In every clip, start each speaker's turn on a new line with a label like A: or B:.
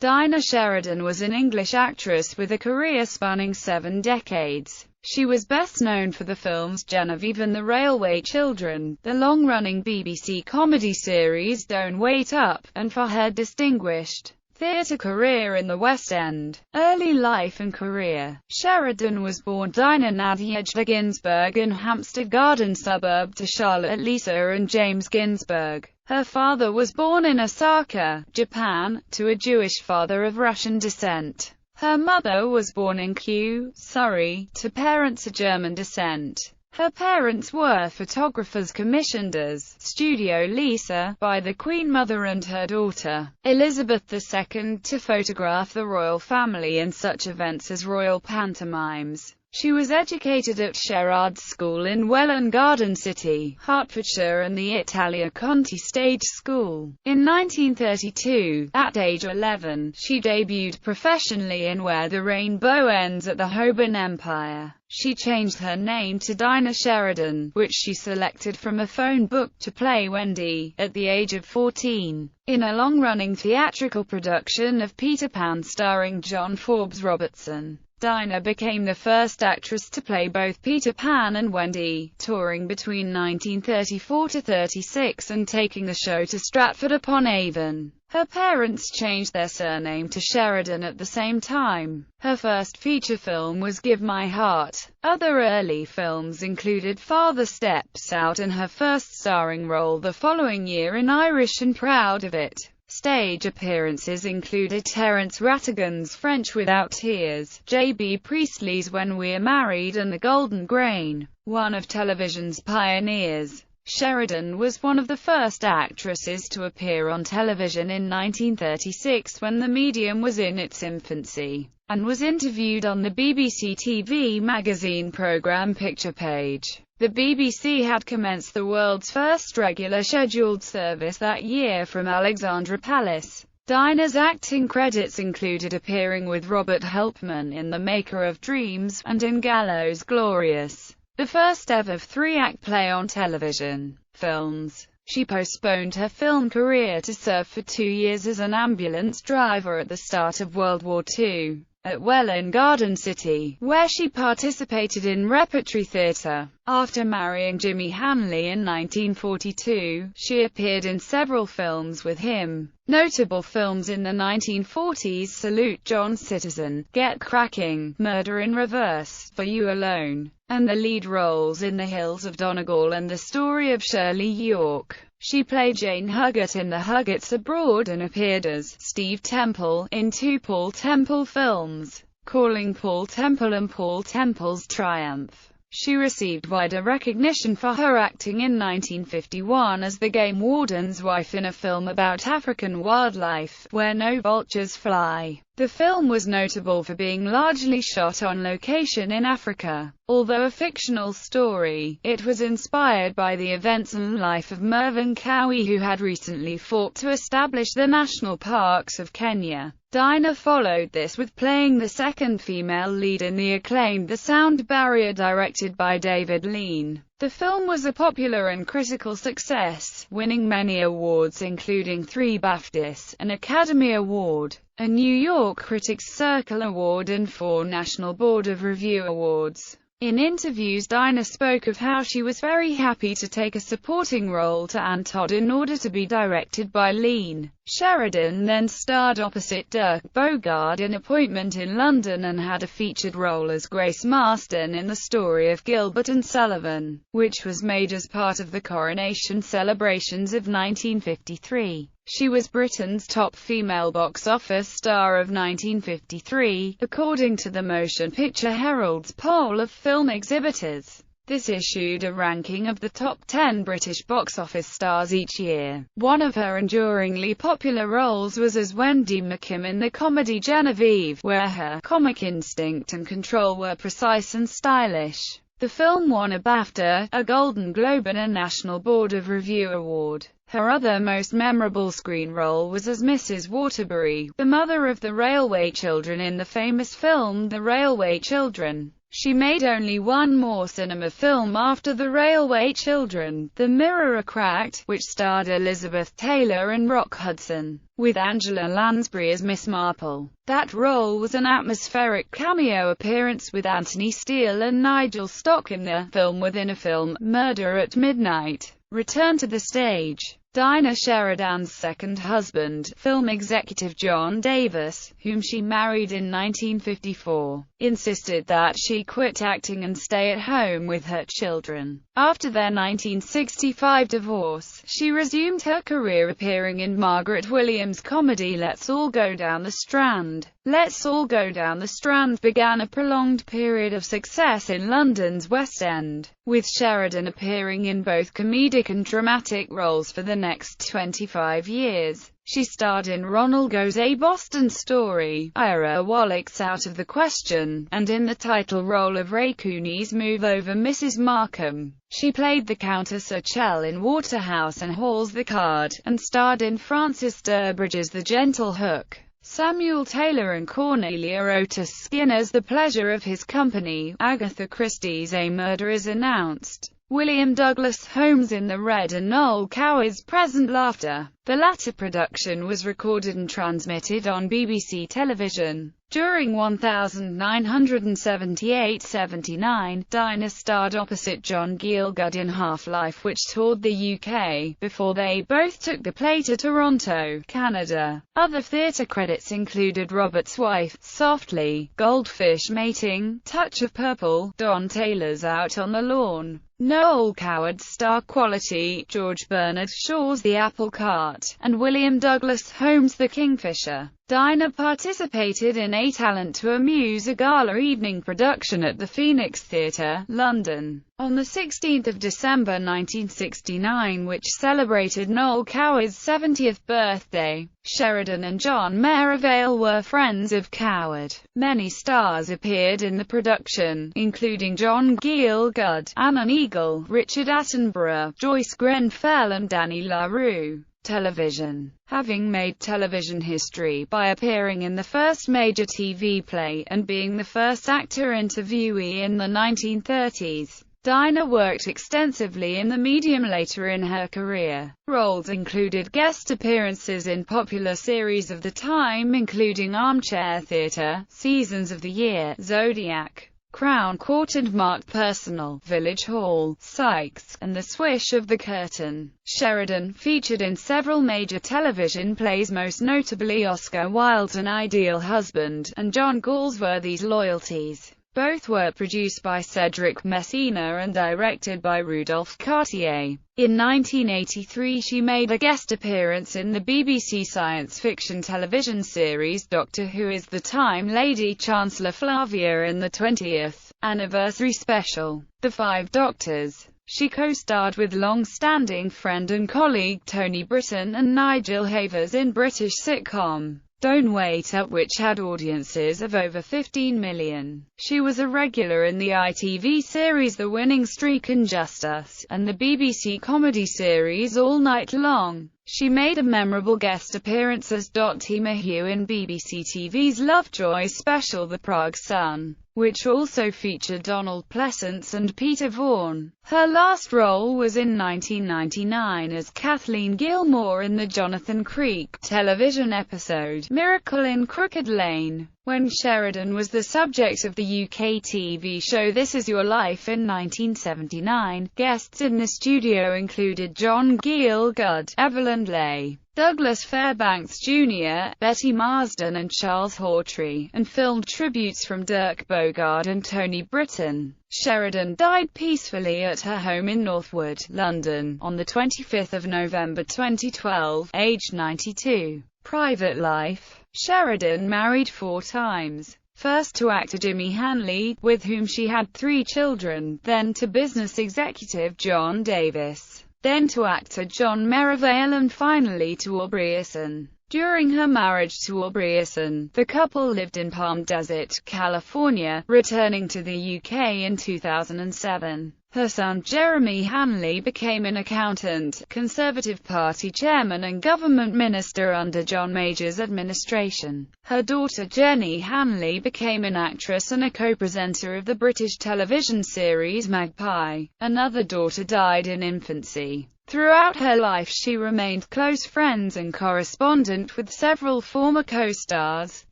A: Dinah Sheridan was an English actress with a career spanning 7 decades. She was best known for the films Genevieve and The Railway Children, the long-running BBC comedy series Don't Wait Up, and for her distinguished theatre career in the West End. Early life and career. Sheridan was born Dinah Nadia Ginsberg in Hampstead Garden suburb to Charlotte Lisa and James Ginsberg. Her father was born in Osaka, Japan, to a Jewish father of Russian descent. Her mother was born in Kew, Surrey, to parents of German descent. Her parents were photographers commissioned as Studio Lisa by the Queen Mother and her daughter, Elizabeth II, to photograph the royal family in such events as royal pantomimes. She was educated at Sherard's School in Welwyn Garden City, Hertfordshire and the Italia Conti Stage School. In 1932, at age 11, she debuted professionally in Where the Rainbow Ends at the Holborn Empire. She changed her name to Dinah Sheridan, which she selected from a phone book, to play Wendy, at the age of 14, in a long-running theatrical production of Peter Pan starring John Forbes Robertson. Dinah became the first actress to play both Peter Pan and Wendy, touring between 1934 to 36 and taking the show to Stratford-upon-Avon. Her parents changed their surname to Sheridan at the same time. Her first feature film was Give My Heart. Other early films included Father Steps Out and her first starring role the following year in Irish and Proud of It. Stage appearances included Terence Rattigan's French Without Tears, J.B. Priestley's When We're Married and The Golden Grain. One of television's pioneers, Sheridan was one of the first actresses to appear on television in 1936 when the medium was in its infancy, and was interviewed on the BBC TV magazine programme Picture Page. The BBC had commenced the world's first regular scheduled service that year from Alexandra Palace. Dinah's acting credits included appearing with Robert Helpman in The Maker of Dreams, and in Gallows Glorious, the first ever 3-act play on television. Films. She postponed her film career to serve for 2 years as an ambulance driver at the start of World War II. At Welwyn Garden City, where she participated in repertory theatre. After marrying Jimmy Hanley in 1942, she appeared in several films with him. Notable films in the 1940s: Salute John Citizen, Get Cracking, Murder in Reverse, For You Alone, and the lead roles in The Hills of Donegal and The Story of Shirley York. She played Jane Huggett in The Huggetts Abroad and appeared as Steve Temple in 2 Paul Temple films, Calling Paul Temple and Paul Temple's Triumph. She received wider recognition for her acting in 1951 as the game warden's wife in a film about African wildlife, Where No Vultures Fly. The film was notable for being largely shot on location in Africa. Although a fictional story, it was inspired by the events and life of Mervyn Cowie, who had recently fought to establish the national parks of Kenya. Dinah followed this with playing the second female lead in the acclaimed The Sound Barrier, directed by David Lean. The film was a popular and critical success, winning many awards including 3 BAFTAs, an Academy Award, a New York Critics Circle Award and 4 National Board of Review Awards. In interviews, Dinah spoke of how she was very happy to take a supporting role to Ann Todd in order to be directed by Lean. Sheridan then starred opposite Dirk Bogarde in Appointment in London and had a featured role as Grace Marston in The Story of Gilbert and Sullivan, which was made as part of the coronation celebrations of 1953. She was Britain's top female box office star of 1953, according to the Motion Picture Herald's poll of film exhibitors. This issued a ranking of the top 10 British box office stars each year. One of her enduringly popular roles was as Wendy McKim in the comedy Genevieve, where her comic instinct and control were precise and stylish. The film won a BAFTA, a Golden Globe and a National Board of Review Award. Her other most memorable screen role was as Mrs. Waterbury, the mother of the railway children in the famous film The Railway Children. She made only one more cinema film after The Railway Children, The Mirror Cracked, which starred Elizabeth Taylor and Rock Hudson, with Angela Lansbury as Miss Marple. That role was an atmospheric cameo appearance with Anthony Steele and Nigel Stock in the film Within a Film, Murder at Midnight. Return to the stage. Dinah Sheridan's second husband, film executive John Davis, whom she married in 1954, insisted that she quit acting and stay at home with her children. After their 1965 divorce, she resumed her career appearing in Margaret Williams' comedy Let's All Go Down the Strand. Let's All Go Down the Strand began a prolonged period of success in London's West End, with Sheridan appearing in both comedic and dramatic roles for the next 25 years. She starred in Ronald Goes a Boston Story, Ira Wallach's Out of the Question, and in the title role of Ray Cooney's Move Over Mrs. Markham. She played the Countess Urchel in Waterhouse and Hall's The Card, and starred in Francis Durbridge's The Gentle Hook, Samuel Taylor and Cornelia Otis Skinner's The Pleasure of His Company, Agatha Christie's A Murder is Announced, William Douglas Holmes in The Red, and Noel Coward's Present Laughter. The latter production was recorded and transmitted on BBC television. During 1978-79, Dinah starred opposite John Gielgud in Half-Life, which toured the UK, before they both took the play to Toronto, Canada. Other theatre credits included Robert's Wife, Softly, Goldfish Mating, Touch of Purple, Don Taylor's Out on the Lawn, Noel Coward's Star Quality, George Bernard Shaw's The Apple Cart, and William Douglas Holmes' The Kingfisher. Dinah participated in A Talent to Amuse, a gala evening production at the Phoenix Theatre, London, on 16 December 1969, which celebrated Noel Coward's 70th birthday. Sheridan and John Merivale were friends of Coward. Many stars appeared in the production, including John Gielgud, Anna Neagle, Richard Attenborough, Joyce Grenfell and Danny LaRue. Television. Having made television history by appearing in the first major TV play, and being the first actor interviewee in the 1930s, Dinah worked extensively in the medium later in her career. Roles included guest appearances in popular series of the time including Armchair Theatre, Seasons of the Year, Zodiac, Crown Court and Marked Personal, Village Hall, Sykes, and The Swish of the Curtain. Sheridan featured in several major television plays, most notably Oscar Wilde's An Ideal Husband, and John Galsworthy's Loyalties. Both were produced by Cedric Messina and directed by Rudolph Cartier. In 1983 she made a guest appearance in the BBC science fiction television series Doctor Who as the Time Lady Chancellor Flavia in the 20th anniversary special, The Five Doctors. She co-starred with long-standing friend and colleague Tony Britton and Nigel Havers in British sitcom Don't Wait Up, which had audiences of over 15 million. She was a regular in the ITV series The Winning Streak and Just Us, and the BBC comedy series All Night Long. She made a memorable guest appearance as Dottie Mayhew in BBC TV's Lovejoy special The Prague Sun, which also featured Donald Pleasance and Peter Vaughan. Her last role was in 1999 as Kathleen Gilmore in the Jonathan Creek television episode Miracle in Crooked Lane. When Sheridan was the subject of the UK TV show This Is Your Life in 1979, guests in the studio included John Gielgud, Evelyn Leigh, Douglas Fairbanks Jr., Betty Marsden and Charles Hawtrey, and filmed tributes from Dirk Bogarde and Tony Britton. Sheridan died peacefully at her home in Northwood, London, on 25 November 2012, aged 92. Private life. Sheridan married 4 times. First to actor Jimmy Hanley, with whom she had 3 children, then to business executive John Davis, then to actor John Merivale, and finally to Aubrey Eason. During her marriage to Aubrey Eason, the couple lived in Palm Desert, California, returning to the UK in 2007. Her son Jeremy Hanley became an accountant, Conservative Party chairman and government minister under John Major's administration. Her daughter Jenny Hanley became an actress and a co-presenter of the British television series Magpie. Another daughter died in infancy. Throughout her life she remained close friends and correspondent with several former co-stars,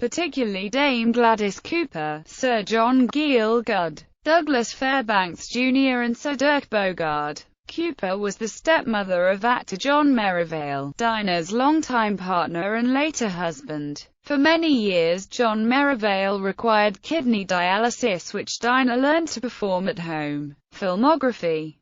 A: particularly Dame Gladys Cooper, Sir John Gielgud, Douglas Fairbanks Jr. and Sir Dirk Bogarde. Cooper was the stepmother of actor John Merivale, Dinah's longtime partner and later husband. For many years John Merivale required kidney dialysis, which Dinah learned to perform at home. Filmography.